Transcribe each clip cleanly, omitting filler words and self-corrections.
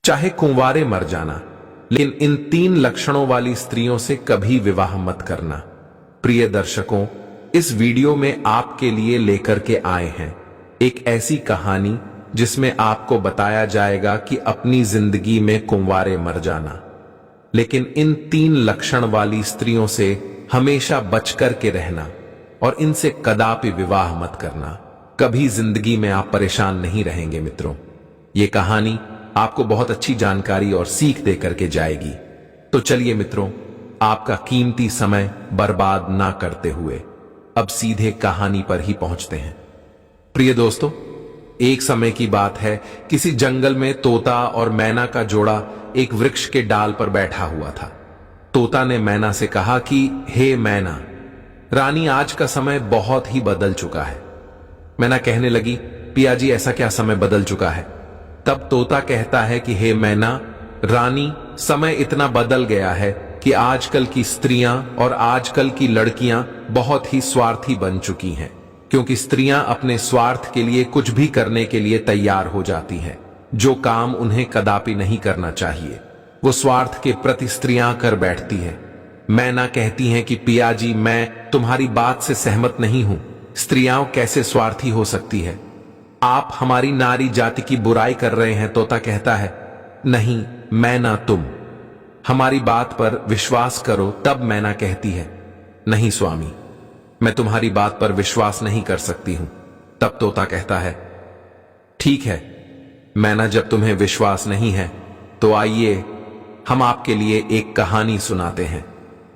चाहे कुंवारे मर जाना, लेकिन इन 3 लक्षणों वाली स्त्रियों से कभी विवाह मत करना। प्रिय दर्शकों, इस वीडियो में आपके लिए लेकर के आए हैं एक ऐसी कहानी जिसमें आपको बताया जाएगा कि अपनी जिंदगी में कुंवारे मर जाना, लेकिन इन 3 लक्षण वाली स्त्रियों से हमेशा बचकर के रहना और इनसे कदापि विवाह मत करना। कभी जिंदगी में आप परेशान नहीं रहेंगे। मित्रों, ये कहानी आपको बहुत अच्छी जानकारी और सीख देकर के जाएगी। तो चलिए मित्रों, आपका कीमती समय बर्बाद ना करते हुए अब सीधे कहानी पर ही पहुंचते हैं। प्रिय दोस्तों, एक समय की बात है, किसी जंगल में तोता और मैना का जोड़ा एक वृक्ष के डाल पर बैठा हुआ था। तोता ने मैना से कहा कि हे मैना रानी, आज का समय बहुत ही बदल चुका है। मैना कहने लगी, पिया जी ऐसा क्या समय बदल चुका है? तब तोता कहता है कि हे मैना रानी, समय इतना बदल गया है कि आजकल की स्त्रियां और आजकल की लड़कियां बहुत ही स्वार्थी बन चुकी हैं, क्योंकि स्त्रियां अपने स्वार्थ के लिए कुछ भी करने के लिए तैयार हो जाती हैं। जो काम उन्हें कदापि नहीं करना चाहिए वो स्वार्थ के प्रति स्त्रियां कर बैठती हैं। मैना कहती हैं कि पिया जी, मैं तुम्हारी बात से सहमत नहीं हूं। स्त्रियां कैसे स्वार्थी हो सकती है? आप हमारी नारी जाति की बुराई कर रहे हैं। तोता कहता है, नहीं मैना, तुम हमारी बात पर विश्वास करो। तब मैना कहती है, नहीं स्वामी, मैं तुम्हारी बात पर विश्वास नहीं कर सकती हूं। तब तोता कहता है, ठीक है मैना, जब तुम्हें विश्वास नहीं है तो आइए हम आपके लिए एक कहानी सुनाते हैं,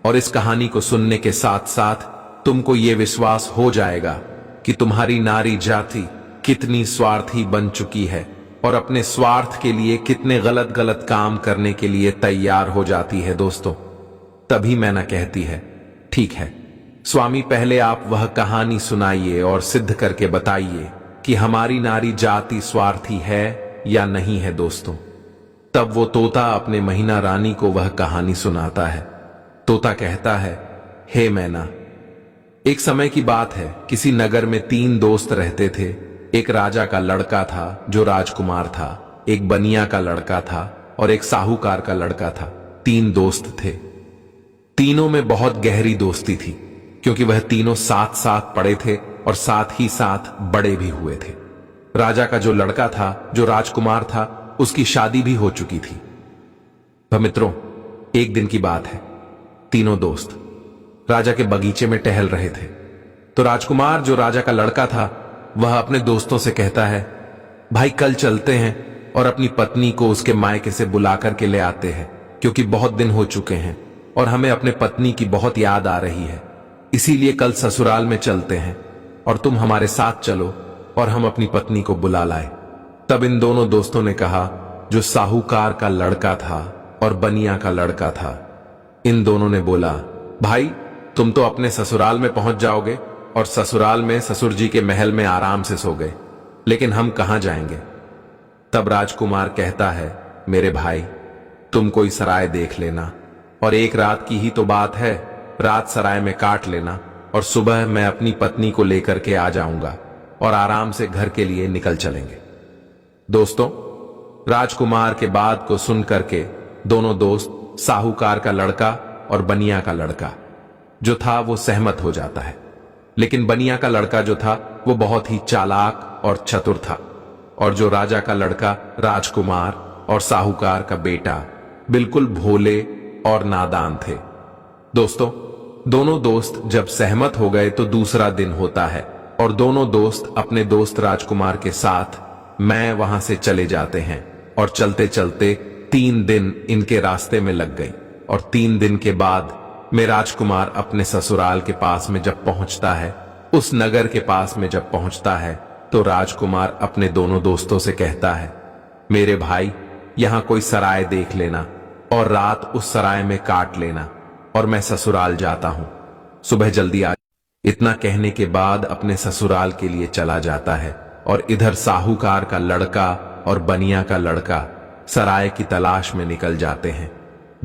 और इस कहानी को सुनने के साथ साथ तुमको यह विश्वास हो जाएगा कि तुम्हारी नारी जाति कितनी स्वार्थी बन चुकी है और अपने स्वार्थ के लिए कितने गलत गलत काम करने के लिए तैयार हो जाती है। दोस्तों, तभी मैना कहती है, ठीक है स्वामी, पहले आप वह कहानी सुनाइए और सिद्ध करके बताइए कि हमारी नारी जाति स्वार्थी है या नहीं है। दोस्तों, तब वो तोता अपने मैना रानी को वह कहानी सुनाता है। तोता कहता है, हे मैना, एक समय की बात है, किसी नगर में 3 दोस्त रहते थे। एक राजा का लड़का था जो राजकुमार था, एक बनिया का लड़का था और एक साहूकार का लड़का था। 3 दोस्त थे। तीनों में बहुत गहरी दोस्ती थी, क्योंकि वह तीनों साथ साथ पढ़े थे और साथ ही साथ बड़े भी हुए थे। राजा का जो लड़का था, जो राजकुमार था, उसकी शादी भी हो चुकी थी। तो मित्रों, एक दिन की बात है, तीनों दोस्त राजा के बगीचे में टहल रहे थे। तो राजकुमार, जो राजा का लड़का था, वह अपने दोस्तों से कहता है, भाई कल चलते हैं और अपनी पत्नी को उसके मायके से बुला करके ले आते हैं, क्योंकि बहुत दिन हो चुके हैं और हमें अपने पत्नी की बहुत याद आ रही है। इसीलिए कल ससुराल में चलते हैं और तुम हमारे साथ चलो और हम अपनी पत्नी को बुला लाए। तब इन दोनों दोस्तों ने कहा, जो साहूकार का लड़का था और बनिया का लड़का था, इन दोनों ने बोला, भाई तुम तो अपने ससुराल में पहुंच जाओगे और ससुराल में ससुर जी के महल में आराम से सो गए, लेकिन हम कहां जाएंगे? तब राजकुमार कहता है, मेरे भाई तुम कोई सराय देख लेना और एक रात की ही तो बात है, रात सराय में काट लेना और सुबह मैं अपनी पत्नी को लेकर के आ जाऊंगा और आराम से घर के लिए निकल चलेंगे। दोस्तों, राजकुमार के बात को सुन करके दोनों दोस्त, साहूकार का लड़का और बनिया का लड़का जो था, वो सहमत हो जाता है। लेकिन बनिया का लड़का जो था वो बहुत ही चालाक और चतुर था, और जो राजा का लड़का, राजकुमार और साहूकार का बेटा, बिल्कुल भोले और नादान थे। दोस्तों, दोनों दोस्त जब सहमत हो गए तो दूसरा दिन होता है और दोनों दोस्त अपने दोस्त राजकुमार के साथ मैं वहां से चले जाते हैं, और चलते चलते 3 दिन इनके रास्ते में लग गई। और 3 दिन के बाद में राजकुमार अपने ससुराल के पास में जब पहुंचता है, उस नगर के पास में जब पहुंचता है, तो राजकुमार अपने दोनों दोस्तों से कहता है, मेरे भाई यहां कोई सराय देख लेना और रात उस सराय में काट लेना और मैं ससुराल जाता हूं, सुबह जल्दी आ। इतना कहने के बाद अपने ससुराल के लिए चला जाता है, और इधर साहूकार का लड़का और बनिया का लड़का सराय की तलाश में निकल जाते हैं।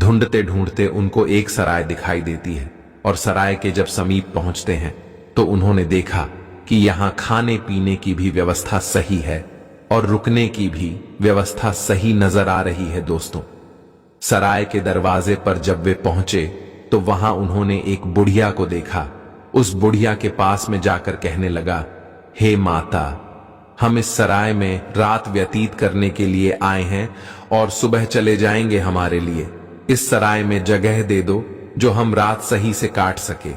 ढूंढते ढूंढते उनको एक सराय दिखाई देती है, और सराय के जब समीप पहुंचते हैं तो उन्होंने देखा कि यहां खाने पीने की भी व्यवस्था सही है और रुकने की भी व्यवस्था सही नजर आ रही है दोस्तों। सराय के दरवाजे पर जब वे पहुंचे तो वहां उन्होंने एक बुढ़िया को देखा। उस बुढ़िया के पास में जाकर कहने लगा, हे माता, हम इस सराय में रात व्यतीत करने के लिए आए हैं और सुबह चले जाएंगे। हमारे लिए इस सराय में जगह दे दो जो हम रात सही से काट सके।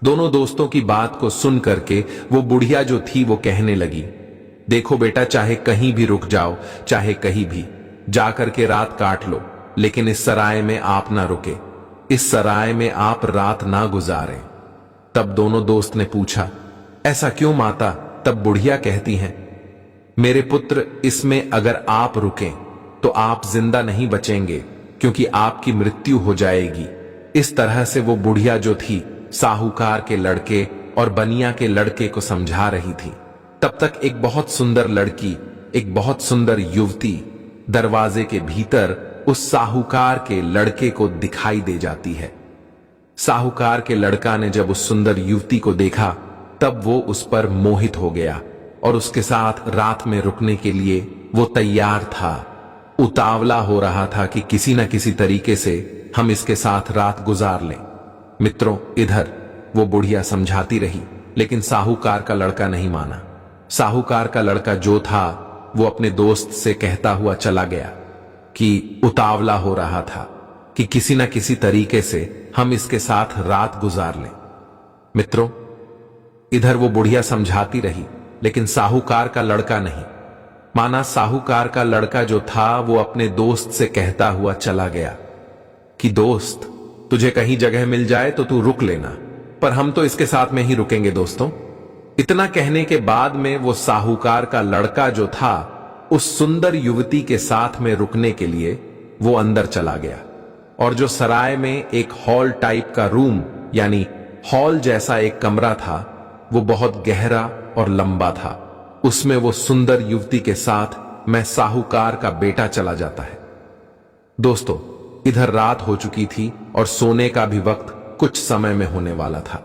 दोनों दोस्तों की बात को सुन करके वो बुढ़िया जो थी वो कहने लगी, देखो बेटा, चाहे कहीं भी रुक जाओ, चाहे कहीं भी जाकर के रात काट लो, लेकिन इस सराय में आप ना रुके, इस सराय में आप रात ना गुजारें। तब दोनों दोस्त ने पूछा, ऐसा क्यों माता? तब बुढ़िया कहती हैं, मेरे पुत्र, इसमें अगर आप रुकें तो आप जिंदा नहीं बचेंगे, क्योंकि आपकी मृत्यु हो जाएगी। इस तरह से वो बुढ़िया जो थी साहूकार के लड़के और बनिया के लड़के को समझा रही थी। तब तक एक बहुत सुंदर लड़की, एक बहुत सुंदर युवती दरवाजे के भीतर उस साहूकार के लड़के को दिखाई दे जाती है। साहूकार के लड़का ने जब उस सुंदर युवती को देखा तब वो उस पर मोहित हो गया और उसके साथ रात में रुकने के लिए वो तैयार था। उतावला हो रहा था कि किसी न किसी तरीके से हम इसके साथ रात गुजार लें। मित्रों, इधर वो बुढ़िया समझाती रही, लेकिन साहूकार का लड़का नहीं माना। साहूकार का लड़का जो था वो अपने दोस्त से कहता हुआ चला गया कि उतावला हो रहा था कि किसी न किसी तरीके से हम इसके साथ रात गुजार लें। मित्रों, इधर वो बुढ़िया समझाती रही, लेकिन साहूकार का लड़का नहीं माना। साहूकार का लड़का जो था वो अपने दोस्त से कहता हुआ चला गया कि दोस्त, तुझे कहीं जगह मिल जाए तो तू रुक लेना, पर हम तो इसके साथ में ही रुकेंगे दोस्तों। इतना कहने के बाद में वो साहूकार का लड़का जो था उस सुंदर युवती के साथ में रुकने के लिए वो अंदर चला गया। और जो सराय में एक हॉल टाइप का रूम यानी हॉल जैसा एक कमरा था वो बहुत गहरा और लंबा था। उसमें वो सुंदर युवती के साथ मैं साहूकार का बेटा चला जाता है। दोस्तों, इधर रात हो चुकी थी और सोने का भी वक्त कुछ समय में होने वाला था।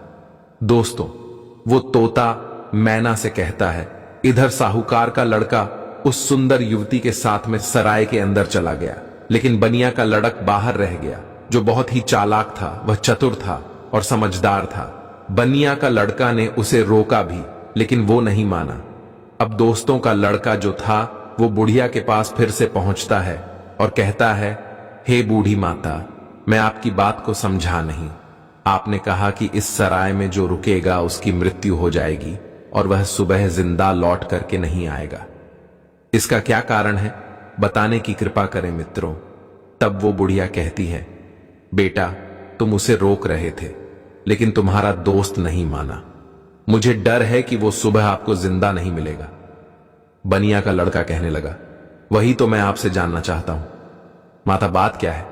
दोस्तों, वो तोता मैना से कहता है, इधर साहूकार का लड़का उस सुंदर युवती के साथ में सराय के अंदर चला गया, लेकिन बनिया का लड़क बाहर रह गया, जो बहुत ही चालाक था, वह चतुर था और समझदार था। बनिया का लड़का ने उसे रोका भी, लेकिन वो नहीं माना। अब दोस्तों का लड़का जो था वो बुढ़िया के पास फिर से पहुंचता है और कहता है, हे बूढ़ी माता, मैं आपकी बात को समझा नहीं। आपने कहा कि इस सराय में जो रुकेगा उसकी मृत्यु हो जाएगी और वह सुबह जिंदा लौट करके नहीं आएगा। इसका क्या कारण है, बताने की कृपा करें मित्रों। तब वो बुढ़िया कहती है, बेटा, तुम उसे रोक रहे थे, लेकिन तुम्हारा दोस्त नहीं माना। मुझे डर है कि वो सुबह आपको जिंदा नहीं मिलेगा। बनिया का लड़का कहने लगा, वही तो मैं आपसे जानना चाहता हूं। माता, बात क्या है,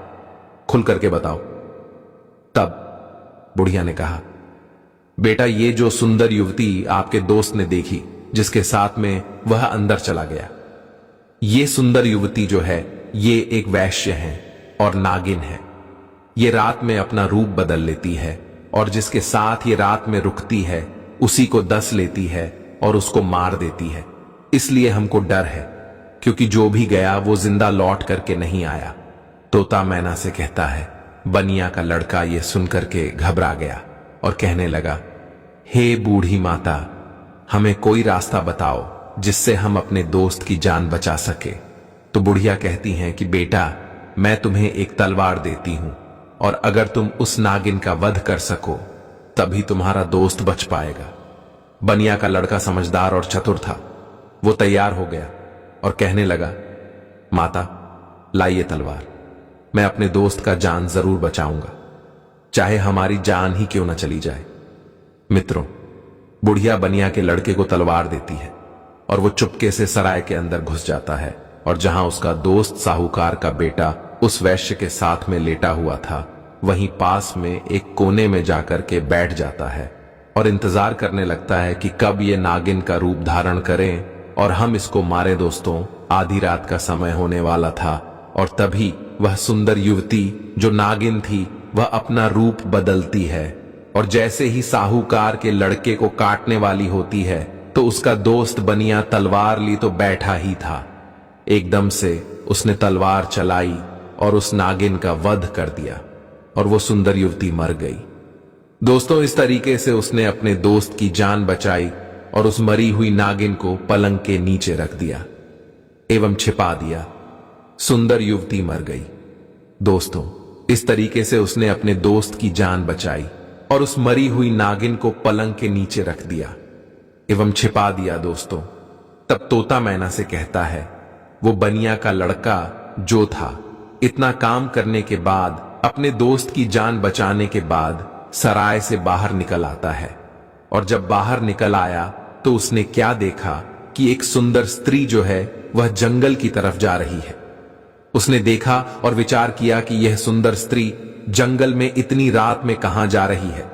खुल करके बताओ। तब बुढ़िया ने कहा, बेटा, ये जो सुंदर युवती आपके दोस्त ने देखी, जिसके साथ में वह अंदर चला गया, ये सुंदर युवती जो है ये एक वैश्य है और नागिन है। ये रात में अपना रूप बदल लेती है और जिसके साथ ये रात में रुकती है उसी को डस लेती है और उसको मार देती है। इसलिए हमको डर है, क्योंकि जो भी गया वो जिंदा लौट करके नहीं आया। तोता मैना से कहता है। बनिया का लड़का ये सुनकर के घबरा गया और कहने लगा, हे बूढ़ी माता, हमें कोई रास्ता बताओ जिससे हम अपने दोस्त की जान बचा सके। तो बुढ़िया कहती हैं कि बेटा, मैं तुम्हें एक तलवार देती हूं और अगर तुम उस नागिन का वध कर सको तभी तुम्हारा दोस्त बच पाएगा। बनिया का लड़का समझदार और चतुर था। वो तैयार हो गया और कहने लगा, माता, लाइए तलवार, मैं अपने दोस्त का जान जरूर बचाऊंगा, चाहे हमारी जान ही क्यों न चली जाए। मित्रों, बुढ़िया बनिया के लड़के को तलवार देती है और वो चुपके से सराय के अंदर घुस जाता है और जहां उसका दोस्त साहूकार का बेटा उस वैश्य के साथ में लेटा हुआ था, वहीं पास में एक कोने में जाकर के बैठ जाता है और इंतजार करने लगता है कि कब ये नागिन का रूप धारण करें और हम इसको मारे। दोस्तों, आधी रात का समय होने वाला था और तभी वह सुंदर युवती जो नागिन थी वह अपना रूप बदलती है और जैसे ही साहूकार के लड़के को काटने वाली होती है तो उसका दोस्त बनिया तलवार ली तो बैठा ही था। एकदम से उसने तलवार चलाई और उस नागिन का वध कर दिया और वो सुंदर युवती मर गई। दोस्तों, इस तरीके से उसने अपने दोस्त की जान बचाई और उस मरी हुई नागिन को पलंग के नीचे रख दिया एवं छिपा दिया। सुंदर युवती मर गई। दोस्तों, इस तरीके से उसने अपने दोस्त की जान बचाई और उस मरी हुई नागिन को पलंग के नीचे रख दिया एवं छिपा दिया। दोस्तों, तब तोता मैना से कहता है, वो बनिया का लड़का जो था, इतना काम करने के बाद, अपने दोस्त की जान बचाने के बाद सराय से बाहर निकल आता है। और जब बाहर निकल आया तो उसने क्या देखा कि एक सुंदर स्त्री जो है वह जंगल की तरफ जा रही है। उसने देखा और विचार किया कि यह सुंदर स्त्री जंगल में इतनी रात में कहां जा रही है।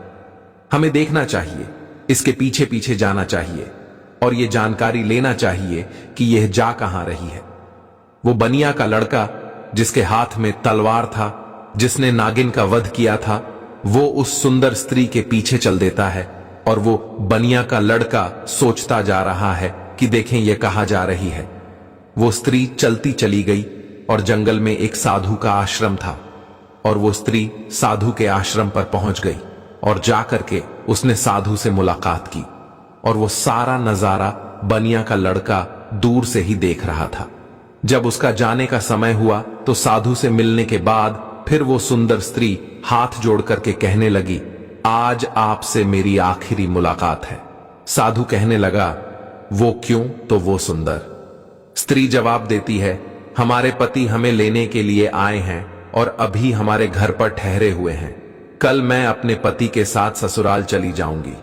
हमें देखना चाहिए, इसके पीछे पीछे जाना चाहिए और यह जानकारी लेना चाहिए कि यह जा कहां रही है। वो बनिया का लड़का जिसके हाथ में तलवार था, जिसने नागिन का वध किया था, वो उस सुंदर स्त्री के पीछे चल देता है और वो बनिया का लड़का सोचता जा रहा है कि देखें यह कहां जा रही है। वो स्त्री चलती चली गई और जंगल में एक साधु का आश्रम था और वो स्त्री साधु के आश्रम पर पहुंच गई और जाकर के उसने साधु से मुलाकात की और वो सारा नजारा बनिया का लड़का दूर से ही देख रहा था। जब उसका जाने का समय हुआ तो साधु से मिलने के बाद फिर वो सुंदर स्त्री हाथ जोड़ करके कहने लगी, आज आपसे मेरी आखिरी मुलाकात है। साधु कहने लगा, वो क्यों? तो वो सुंदर स्त्री जवाब देती है, हमारे पति हमें लेने के लिए आए हैं और अभी हमारे घर पर ठहरे हुए हैं। कल मैं अपने पति के साथ ससुराल चली जाऊंगी।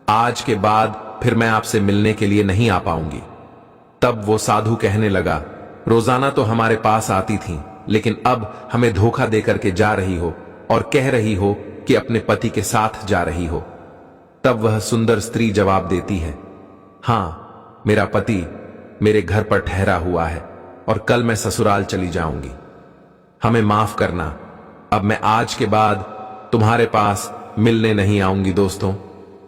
आज के बाद फिर मैं आपसे मिलने के लिए नहीं आ पाऊंगी। तब वो साधु कहने लगा, रोजाना तो हमारे पास आती थी, लेकिन अब हमें धोखा देकर के जा रही हो और कह रही हो कि अपने पति के साथ जा रही हो। तब वह सुंदर स्त्री जवाब देती है, हां, मेरा पति मेरे घर पर ठहरा हुआ है और कल मैं ससुराल चली जाऊंगी। हमें माफ करना, अब मैं आज के बाद तुम्हारे पास मिलने नहीं आऊंगी। दोस्तों,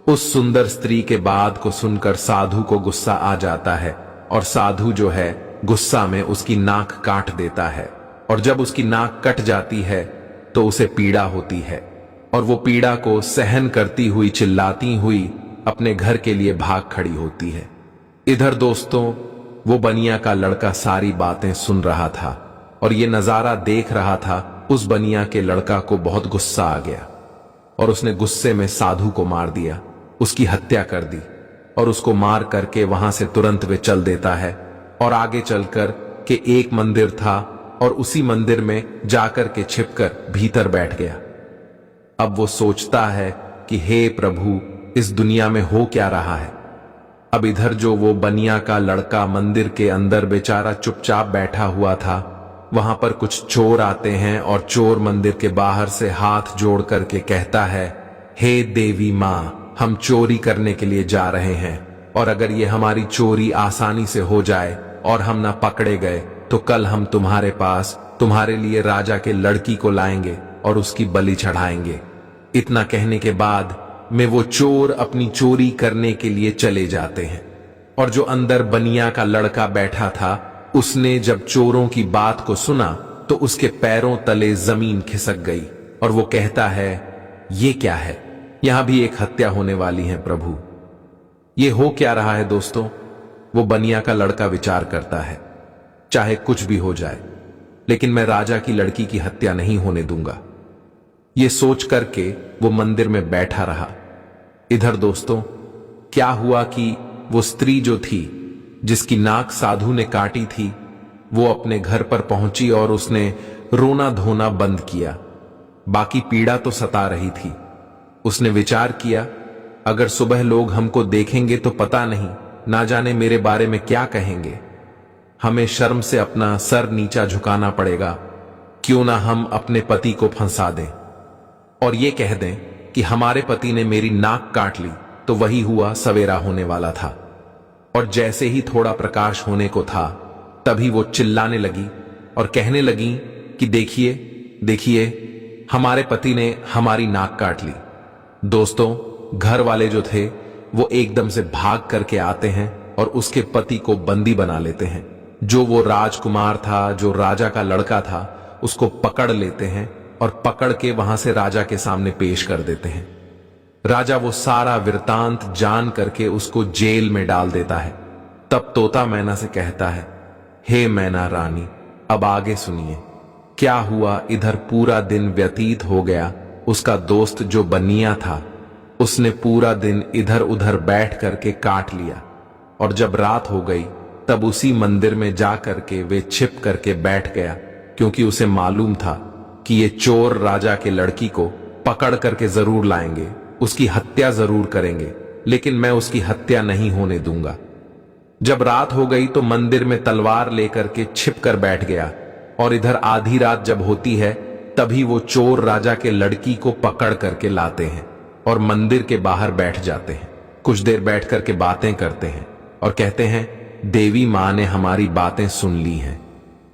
उस सुंदर स्त्री के बात को सुनकर साधु को गुस्सा आ जाता है और साधु जो है गुस्सा में उसकी नाक काट देता है और जब उसकी नाक कट जाती है तो उसे पीड़ा होती है और वो पीड़ा को सहन करती हुई चिल्लाती हुई अपने घर के लिए भाग खड़ी होती है। इधर दोस्तों, वो बनिया का लड़का सारी बातें सुन रहा था और ये नजारा देख रहा था। उस बनिया के लड़का को बहुत गुस्सा आ गया और उसने गुस्से में साधु को मार दिया, उसकी हत्या कर दी और उसको मार करके वहां से तुरंत वे चल देता है और आगे चलकर के एक मंदिर था और उसी मंदिर में जाकर के छिपकर भीतर बैठ गया। अब वो सोचता है कि हे प्रभु, इस दुनिया में हो क्या रहा है। अब इधर जो वो बनिया का लड़का मंदिर के अंदर बेचारा चुपचाप बैठा हुआ था, वहां पर कुछ चोर आते हैं और चोर मंदिर के बाहर से हाथ जोड़ करके कहता है, हे देवी मां, हम चोरी करने के लिए जा रहे हैं और अगर ये हमारी चोरी आसानी से हो जाए और हम ना पकड़े गए तो कल हम तुम्हारे पास तुम्हारे लिए राजा के लड़की को लाएंगे और उसकी बलि चढ़ाएंगे। इतना कहने के बाद में वो चोर अपनी चोरी करने के लिए चले जाते हैं और जो अंदर बनिया का लड़का बैठा था, उसने जब चोरों की बात को सुना तो उसके पैरों तले जमीन खिसक गई और वो कहता है, ये क्या है? यहां भी एक हत्या होने वाली है प्रभु, ये हो क्या रहा है? दोस्तों, वो बनिया का लड़का विचार करता है, चाहे कुछ भी हो जाए लेकिन मैं राजा की लड़की की हत्या नहीं होने दूंगा। ये सोच करके वो मंदिर में बैठा रहा। इधर दोस्तों, क्या हुआ कि वो स्त्री जो थी जिसकी नाक साधु ने काटी थी, वो अपने घर पर पहुंची और उसने रोना धोना बंद किया। बाकी पीड़ा तो सता रही थी। उसने विचार किया, अगर सुबह लोग हमको देखेंगे तो पता नहीं, ना जाने मेरे बारे में क्या कहेंगे। हमें शर्म से अपना सर नीचा झुकाना पड़ेगा। क्यों ना हम अपने पति को फंसा दें और ये कह दें कि हमारे पति ने मेरी नाक काट ली। तो वही हुआ, सवेरा होने वाला था और जैसे ही थोड़ा प्रकाश होने को था तभी वो चिल्लाने लगी और कहने लगी कि देखिए देखिए, हमारे पति ने हमारी नाक काट ली। दोस्तों, घर वाले जो थे वो एकदम से भाग करके आते हैं और उसके पति को बंदी बना लेते हैं। जो वो राजकुमार था, जो राजा का लड़का था, उसको पकड़ लेते हैं और पकड़ के वहां से राजा के सामने पेश कर देते हैं। राजा वो सारा वृतांत जान करके उसको जेल में डाल देता है। तब तोता मैना से कहता है, हे मैना रानी, अब आगे सुनिए क्या हुआ। इधर पूरा दिन व्यतीत हो गया। उसका दोस्त जो बनिया था, उसने पूरा दिन इधर उधर बैठ करके काट लिया, और जब रात हो गई तब उसी मंदिर में जा करके वे छिप करके बैठ गया, क्योंकि उसे मालूम था कि ये चोर राजा के लड़की को पकड़ करके जरूर लाएंगे, उसकी हत्या जरूर करेंगे, लेकिन मैं उसकी हत्या नहीं होने दूंगा। जब रात हो गई तो मंदिर में तलवार लेकर के छिप कर बैठ गया, और इधर आधी रात जब होती है तभी वो चोर राजा के लड़की को पकड़ करके लाते हैं और मंदिर के बाहर बैठ जाते हैं। कुछ देर बैठ करके बातें करते हैं और कहते हैं, देवी मां ने हमारी बातें सुन ली हैं,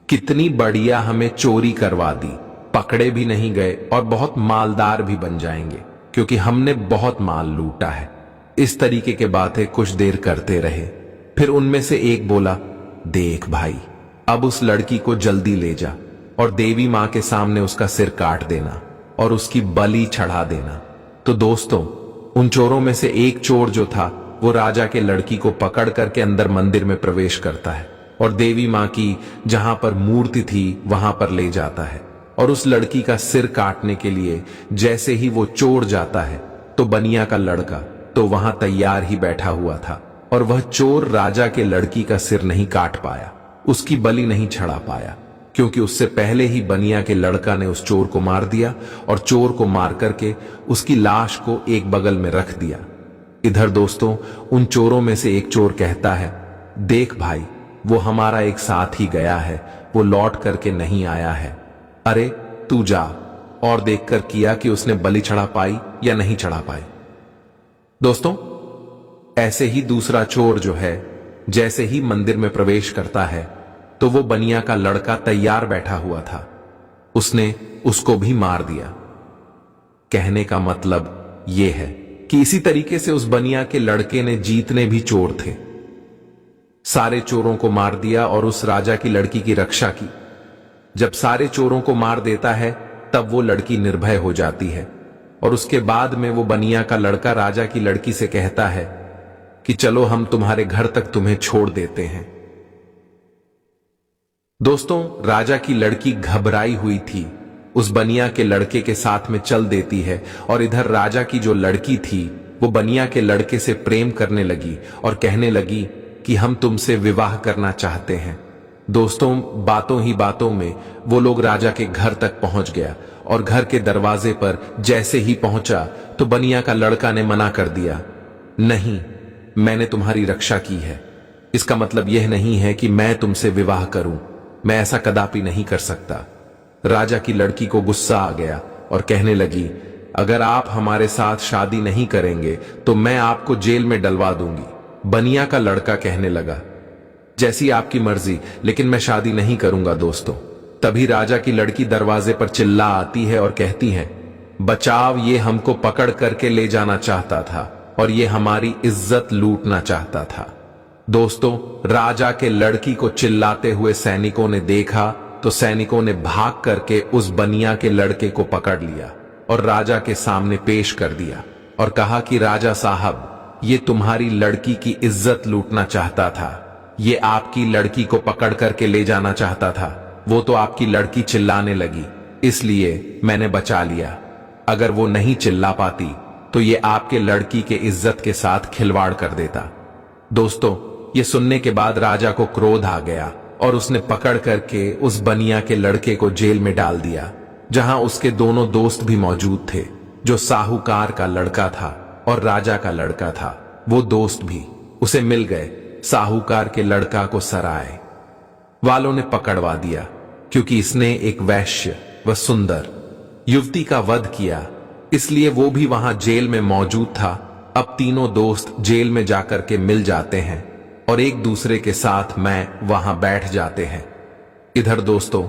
कितनी बढ़िया हमें चोरी करवा दी, पकड़े भी नहीं गए और बहुत मालदार भी बन जाएंगे, क्योंकि हमने बहुत माल लूटा है। इस तरीके के बातें कुछ देर करते रहे। फिर उनमें से एक बोला, देख भाई, अब उस लड़की को जल्दी ले जा और देवी मां के सामने उसका सिर काट देना और उसकी बलि चढ़ा देना। तो दोस्तों, उन चोरों में से एक चोर जो था, वो राजा के लड़की को पकड़ करके अंदर मंदिर में प्रवेश करता है और देवी मां की जहां पर मूर्ति थी वहां पर ले जाता है, और उस लड़की का सिर काटने के लिए जैसे ही वो चोर जाता है तो बनिया का लड़का तो वहां तैयार ही बैठा हुआ था, और वह चोर राजा के लड़की का सिर नहीं काट पाया, उसकी बलि नहीं चढ़ा पाया, क्योंकि उससे पहले ही बनिया के लड़का ने उस चोर को मार दिया और चोर को मार करके उसकी लाश को एक बगल में रख दिया। इधर दोस्तों, उन चोरों में से एक चोर कहता है, देख भाई, वो हमारा एक साथ ही गया है, वो लौट करके नहीं आया है। अरे तू जा और देखकर किया कि उसने बलि चढ़ा पाई या नहीं चढ़ा पाई। दोस्तों, ऐसे ही दूसरा चोर जो है, जैसे ही मंदिर में प्रवेश करता है तो वो बनिया का लड़का तैयार बैठा हुआ था, उसने उसको भी मार दिया। कहने का मतलब यह है कि इसी तरीके से उस बनिया के लड़के ने जितने भी चोर थे, सारे चोरों को मार दिया और उस राजा की लड़की की रक्षा की। जब सारे चोरों को मार देता है तब वो लड़की निर्भय हो जाती है, और उसके बाद में वो बनिया का लड़का राजा की लड़की से कहता है कि चलो हम तुम्हारे घर तक तुम्हें छोड़ देते हैं। दोस्तों, राजा की लड़की घबराई हुई थी, उस बनिया के लड़के के साथ में चल देती है, और इधर राजा की जो लड़की थी वो बनिया के लड़के से प्रेम करने लगी और कहने लगी कि हम तुमसे विवाह करना चाहते हैं। दोस्तों, बातों ही बातों में वो लोग राजा के घर तक पहुंच गया, और घर के दरवाजे पर जैसे ही पहुंचा तो बनिया का लड़का ने मना कर दिया, नहीं, मैंने तुम्हारी रक्षा की है, इसका मतलब यह नहीं है कि मैं तुमसे विवाह करूं, मैं ऐसा कदापि नहीं कर सकता। राजा की लड़की को गुस्सा आ गया और कहने लगी, अगर आप हमारे साथ शादी नहीं करेंगे तो मैं आपको जेल में डलवा दूंगी। बनिया का लड़का कहने लगा, जैसी आपकी मर्जी, लेकिन मैं शादी नहीं करूंगा। दोस्तों, तभी राजा की लड़की दरवाजे पर चिल्ला आती है और कहती है, बचाव, ये हमको पकड़ करके ले जाना चाहता था और ये हमारी इज्जत लूटना चाहता था। दोस्तों, राजा के लड़की को चिल्लाते हुए सैनिकों ने देखा तो सैनिकों ने भाग करके उस बनिया के लड़के को पकड़ लिया और राजा के सामने पेश कर दिया और कहा कि राजा साहब, ये तुम्हारी लड़की की इज्जत लूटना चाहता था, ये आपकी लड़की को पकड़ करके ले जाना चाहता था, वो तो आपकी लड़की चिल्लाने लगी, इसलिए मैंने बचा लिया। अगर वो नहीं चिल्ला पाती तो ये आपके लड़की के इज्जत के साथ खिलवाड़ कर देता। दोस्तों, ये सुनने के बाद राजा को क्रोध आ गया और उसने पकड़ करके उस बनिया के लड़के को जेल में डाल दिया, जहां उसके दोनों दोस्त भी मौजूद थे, जो साहूकार का लड़का था और राजा का लड़का था। वो दोस्त भी उसे मिल गए। साहूकार के लड़का को सराय वालों ने पकड़वा दिया, क्योंकि इसने एक वैश्य व सुंदर युवती का वध किया, इसलिए वो भी वहां जेल में मौजूद था। अब तीनों दोस्त जेल में जाकर के मिल जाते हैं और एक दूसरे के साथ में वहां बैठ जाते हैं। इधर दोस्तों,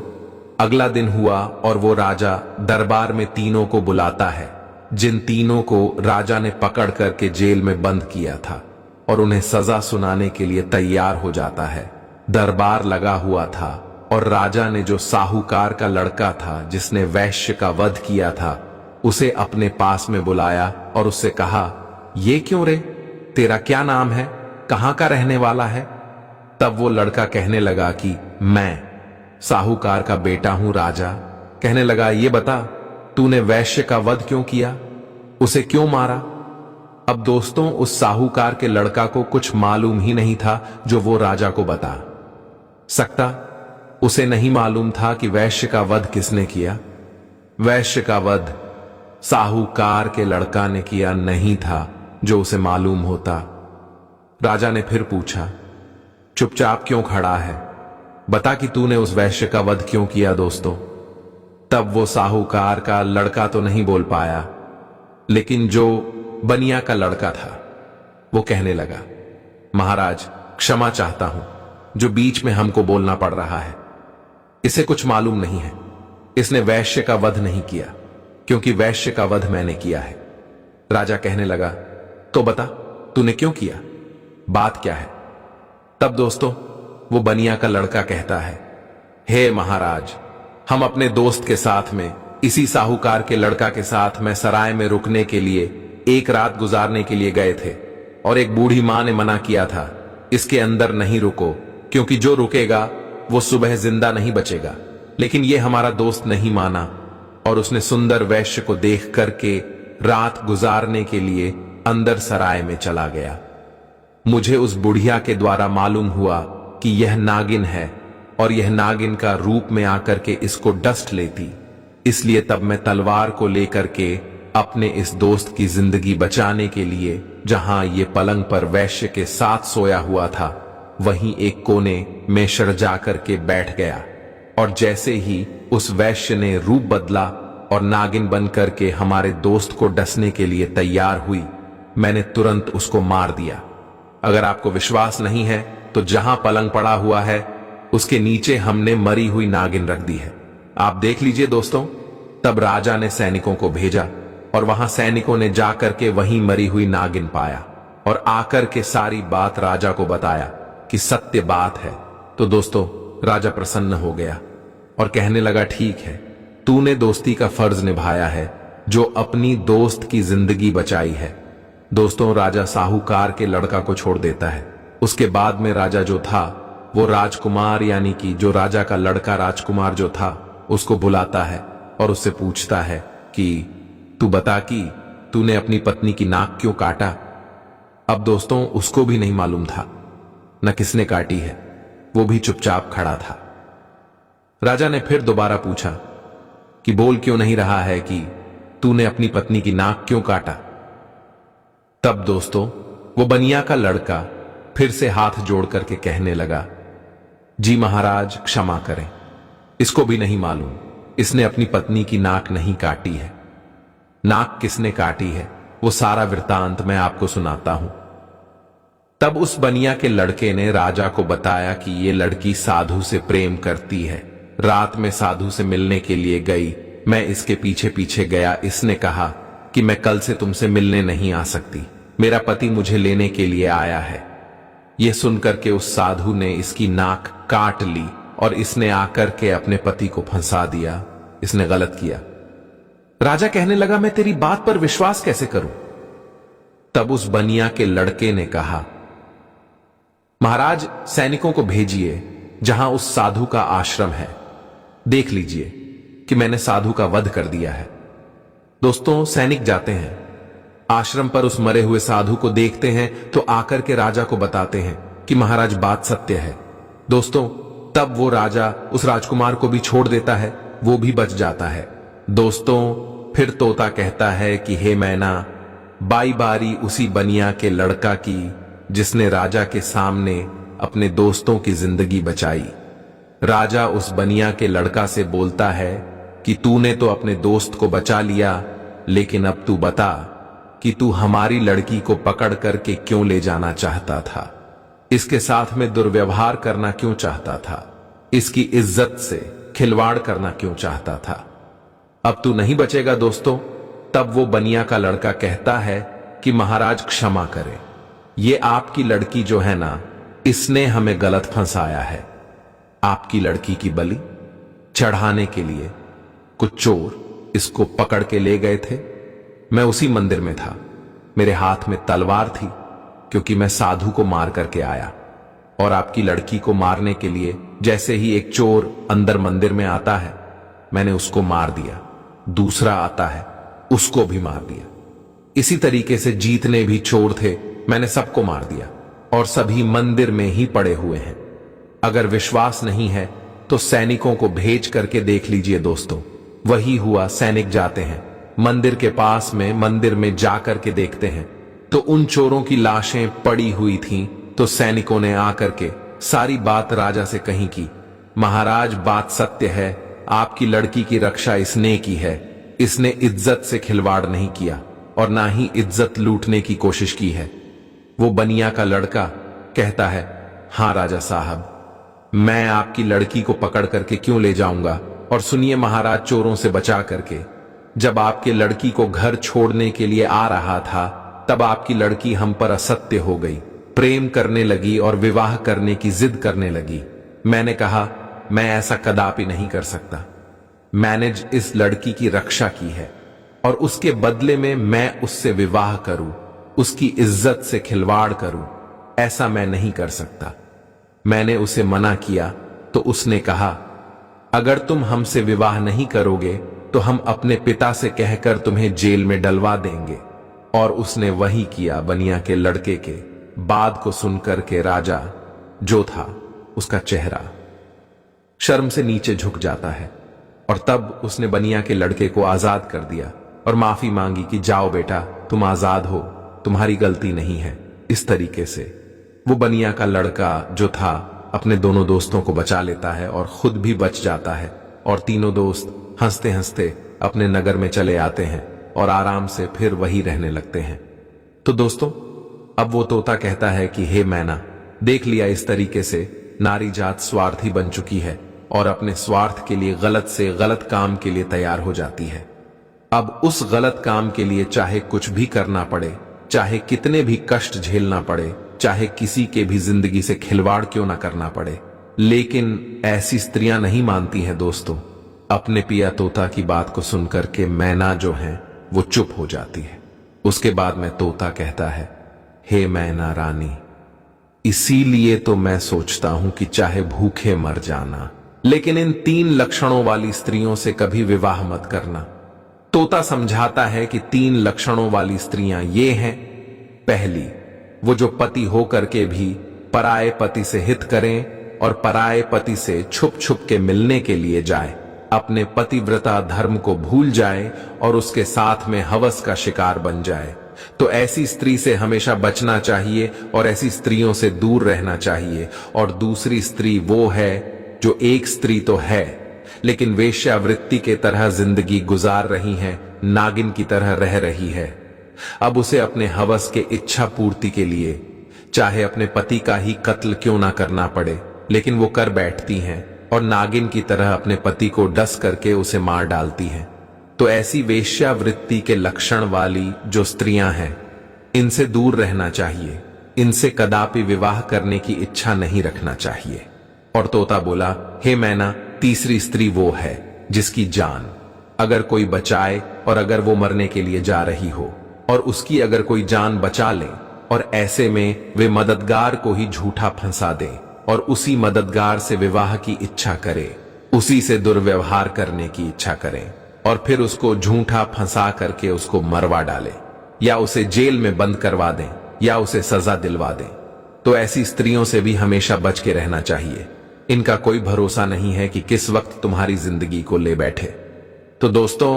अगला दिन हुआ और वो राजा दरबार में तीनों को बुलाता है जिन तीनों को राजा ने पकड़ करके जेल में बंद किया था और उन्हें सजा सुनाने के लिए तैयार हो जाता है। दरबार लगा हुआ था और राजा ने जो साहूकार का लड़का था जिसने वैश्य का वध किया था उसे अपने पास में बुलाया और उससे कहा, ये क्यों रे, तेरा क्या नाम है, कहां का रहने वाला है? तब वो लड़का कहने लगा कि मैं साहूकार का बेटा हूं राजा। कहने लगा, ये बता तूने वैश्य का वध क्यों किया, उसे क्यों मारा? अब दोस्तों उस साहूकार के लड़का को कुछ मालूम ही नहीं था जो वो राजा को बता सकता। उसे नहीं मालूम था कि वैश्य का वध किसने किया। वैश्य का वध साहूकार के लड़का ने किया नहीं था जो उसे मालूम होता। राजा ने फिर पूछा, चुपचाप क्यों खड़ा है, बता कि तूने उस वैश्य का वध क्यों किया दोस्तों। तब वो साहूकार का लड़का तो नहीं बोल पाया, लेकिन जो बनिया का लड़का था वो कहने लगा, महाराज क्षमा चाहता हूं, जो बीच में हमको बोलना पड़ रहा है। इसे कुछ मालूम नहीं है, इसने वैश्य का वध नहीं किया, क्योंकि वैश्य का वध मैंने किया है। राजा कहने लगा, तो बता तूने क्यों किया, बात क्या है? तब दोस्तों वो बनिया का लड़का कहता है, हे महाराज, हम अपने दोस्त के साथ में इसी साहूकार के लड़का के साथ मैं सराय में रुकने के लिए एक रात गुजारने के लिए गए थे और एक बूढ़ी मां ने मना किया था, इसके अंदर नहीं रुको, क्योंकि जो रुकेगा वो सुबह जिंदा नहीं बचेगा। लेकिन ये हमारा दोस्त नहीं माना और उसने सुंदर वैश्य को देख करके रात गुजारने के लिए अंदर सराय में चला गया। मुझे उस बुढ़िया के द्वारा मालूम हुआ कि यह नागिन है और यह नागिन का रूप में आकर के इसको डस्ट लेती, इसलिए तब मैं तलवार को लेकर के अपने इस दोस्त की जिंदगी बचाने के लिए जहां ये पलंग पर वैश्य के साथ सोया हुआ था वहीं एक कोने में सड़ जाकर के बैठ गया। और जैसे ही उस वैश्य ने रूप बदला और नागिन बन करके हमारे दोस्त को डसने के लिए तैयार हुई, मैंने तुरंत उसको मार दिया। अगर आपको विश्वास नहीं है तो जहां पलंग पड़ा हुआ है उसके नीचे हमने मरी हुई नागिन रख दी है, आप देख लीजिए दोस्तों। तब राजा ने सैनिकों को भेजा और वहां सैनिकों ने जाकर के वहीं मरी हुई नागिन पाया और आकर के सारी बात राजा को बताया कि सत्य बात है। तो दोस्तों राजा प्रसन्न हो गया और कहने लगा, ठीक है, तूने दोस्ती का फर्ज निभाया है, जो अपनी दोस्त की जिंदगी बचाई है। दोस्तों राजा साहूकार के लड़का को छोड़ देता है। उसके बाद में राजा जो था वो राजकुमार यानी कि जो राजा का लड़का राजकुमार जो था उसको बुलाता है और उससे पूछता है कि तू बता कि तूने अपनी पत्नी की नाक क्यों काटा। अब दोस्तों उसको भी नहीं मालूम था न किसने काटी है, वो भी चुपचाप खड़ा था। राजा ने फिर दोबारा पूछा कि बोल क्यों नहीं रहा है कि तूने अपनी पत्नी की नाक क्यों काटा। तब दोस्तों वो बनिया का लड़का फिर से हाथ जोड़ करके कहने लगा, जी महाराज क्षमा करें, इसको भी नहीं मालूम, इसने अपनी पत्नी की नाक नहीं काटी है। नाक किसने काटी है वो सारा वृतांत मैं आपको सुनाता हूं। तब उस बनिया के लड़के ने राजा को बताया कि ये लड़की साधु से प्रेम करती है, रात में साधु से मिलने के लिए गई, मैं इसके पीछे पीछे गया, इसने कहा कि मैं कल से तुमसे मिलने नहीं आ सकती, मेरा पति मुझे लेने के लिए आया है। यह सुनकर के उस साधु ने इसकी नाक काट ली और इसने आकर के अपने पति को फंसा दिया। इसने गलत किया। राजा कहने लगा, मैं तेरी बात पर विश्वास कैसे करूं। तब उस बनिया के लड़के ने कहा, महाराज सैनिकों को भेजिए जहां उस साधु का आश्रम है, देख लीजिए कि मैंने साधु का वध कर दिया है। दोस्तों सैनिक जाते हैं आश्रम पर, उस मरे हुए साधु को देखते हैं तो आकर के राजा को बताते हैं कि महाराज बात सत्य है। दोस्तों तब वो राजा उस राजकुमार को भी छोड़ देता है, वो भी बच जाता है। दोस्तों फिर तोता कहता है कि हे मैना, बाई बारी उसी बनिया के लड़का की जिसने राजा के सामने अपने दोस्तों की जिंदगी बचाई। राजा उस बनिया के लड़का से बोलता है कि तूने तो अपने दोस्त को बचा लिया, लेकिन अब तू बता कि तू हमारी लड़की को पकड़ करके क्यों ले जाना चाहता था, इसके साथ में दुर्व्यवहार करना क्यों चाहता था, इसकी इज्जत से खिलवाड़ करना क्यों चाहता था। अब तू नहीं बचेगा दोस्तों, तब वो बनिया का लड़का कहता है कि महाराज क्षमा करें, ये आपकी लड़की जो है ना, इसने हमें गलत फंसाया है। आपकी लड़की की बलि चढ़ाने के लिए कुछ चोर इसको पकड़ के ले गए थे। मैं उसी मंदिर में था, मेरे हाथ में तलवार थी क्योंकि मैं साधु को मार करके आया। और आपकी लड़की को मारने के लिए जैसे ही एक चोर अंदर मंदिर में आता है, मैंने उसको मार दिया, दूसरा आता है उसको भी मार दिया। इसी तरीके से जितने भी चोर थे मैंने सबको मार दिया और सभी मंदिर में ही पड़े हुए हैं। अगर विश्वास नहीं है तो सैनिकों को भेज करके देख लीजिए दोस्तों। वही हुआ, सैनिक जाते हैं मंदिर के पास में, मंदिर में जाकर के देखते हैं तो उन चोरों की लाशें पड़ी हुई थीं। तो सैनिकों ने आकर के सारी बात राजा से कही कि महाराज बात सत्य है, आपकी लड़की की रक्षा इसने की है, इसने इज्जत से खिलवाड़ नहीं किया और ना ही इज्जत लूटने की कोशिश की है। वो बनिया का लड़का कहता है, हां राजा साहब, मैं आपकी लड़की को पकड़ करके क्यों ले जाऊंगा। और सुनिए महाराज, चोरों से बचा करके जब आपके लड़की को घर छोड़ने के लिए आ रहा था, तब आपकी लड़की हम पर असत्य हो गई, प्रेम करने लगी और विवाह करने की जिद करने लगी। मैंने कहा मैं ऐसा कदापि नहीं कर सकता, मैंने इस लड़की की रक्षा की है और उसके बदले में मैं उससे विवाह करूं, उसकी इज्जत से खिलवाड़ करूं, ऐसा मैं नहीं कर सकता। मैंने उसे मना किया तो उसने कहा अगर तुम हमसे विवाह नहीं करोगे तो हम अपने पिता से कहकर तुम्हें जेल में डलवा देंगे। और उसने वही किया। बनिया के लड़के के बात को सुनकर के राजा जो था, उसका चेहरा शर्म से नीचे झुक जाता है और तब उसने बनिया के लड़के को आजाद कर दिया और माफी मांगी कि जाओ बेटा, तुम आजाद हो, तुम्हारी गलती नहीं है। इस तरीके से वो बनिया का लड़का जो था अपने दोनों दोस्तों को बचा लेता है और खुद भी बच जाता है और तीनों दोस्त हंसते हंसते अपने नगर में चले आते हैं और आराम से फिर वही रहने लगते हैं। तो दोस्तों, अब वो तोता कहता है कि हे मैना, देख लिया, इस तरीके से नारी जात स्वार्थी बन चुकी है और अपने स्वार्थ के लिए गलत से गलत काम के लिए तैयार हो जाती है। अब उस गलत काम के लिए चाहे कुछ भी करना पड़े, चाहे कितने भी कष्ट झेलना पड़े, चाहे किसी के भी जिंदगी से खिलवाड़ क्यों ना करना पड़े, लेकिन ऐसी स्त्रियां नहीं मानती हैं दोस्तों। अपने पिया तोता की बात को सुनकर के मैना जो है वो चुप हो जाती है। उसके बाद में तोता कहता है, हे मैना रानी, इसीलिए तो मैं सोचता हूं कि चाहे भूखे मर जाना, लेकिन इन 3 लक्षणों वाली स्त्रियों से कभी विवाह मत करना। तोता समझाता है कि 3 लक्षणों वाली स्त्रियां ये हैं। पहली, वो जो पति होकर के भी पराये पति से हित करें और पराये पति से छुप छुप के मिलने के लिए जाए, अपने पतिव्रता धर्म को भूल जाए और उसके साथ में हवस का शिकार बन जाए। तो ऐसी स्त्री से हमेशा बचना चाहिए और ऐसी स्त्रियों से दूर रहना चाहिए। और दूसरी स्त्री वो है जो एक स्त्री तो है लेकिन वेश्यावृत्ति के तरह जिंदगी गुजार रही है, नागिन की तरह रह रही है। अब उसे अपने हवस के इच्छा पूर्ति के लिए चाहे अपने पति का ही कत्ल क्यों ना करना पड़े, लेकिन वो कर बैठती हैं और नागिन की तरह अपने पति को डस करके उसे मार डालती हैं। तो ऐसी वेश्यावृत्ति के लक्षण वाली जो स्त्रियां हैं, इनसे दूर रहना चाहिए, इनसे कदापि विवाह करने की इच्छा नहीं रखना चाहिए। और तोता बोला, हे मैना, तीसरी स्त्री वो है जिसकी जान अगर कोई बचाए और अगर वो मरने के लिए जा रही हो और उसकी अगर कोई जान बचा ले और ऐसे में वे मददगार को ही झूठा फंसा दे और उसी मददगार से विवाह की इच्छा करे, उसी से दुर्व्यवहार करने की इच्छा करें और फिर उसको झूठा फंसा करके उसको मरवा डाले या उसे जेल में बंद करवा दें या उसे सजा दिलवा दें, तो ऐसी स्त्रियों से भी हमेशा बच के रहना चाहिए। इनका कोई भरोसा नहीं है कि किस वक्त तुम्हारी जिंदगी को ले बैठे। तो दोस्तों,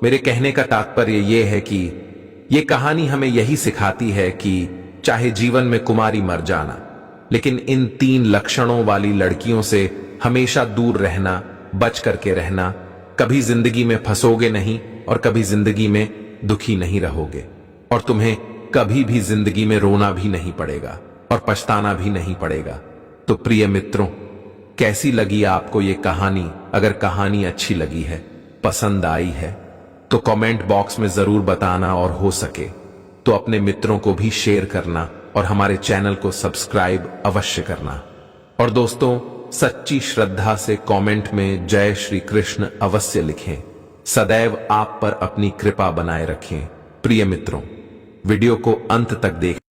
मेरे कहने का तात्पर्य यह है कि ये कहानी हमें यही सिखाती है कि चाहे जीवन में कुमारी मर जाना, लेकिन इन 3 लक्षणों वाली लड़कियों से हमेशा दूर रहना, बच करके रहना। कभी जिंदगी में फंसोगे नहीं और कभी जिंदगी में दुखी नहीं रहोगे और तुम्हें कभी भी जिंदगी में रोना भी नहीं पड़ेगा और पछताना भी नहीं पड़ेगा। तो प्रिय मित्रों, कैसी लगी आपको ये कहानी? अगर कहानी अच्छी लगी है, पसंद आई है, तो कमेंट बॉक्स में जरूर बताना और हो सके तो अपने मित्रों को भी शेयर करना और हमारे चैनल को सब्सक्राइब अवश्य करना। और दोस्तों, सच्ची श्रद्धा से कमेंट में जय श्री कृष्ण अवश्य लिखें। सदैव आप पर अपनी कृपा बनाए रखें। प्रिय मित्रों, वीडियो को अंत तक देख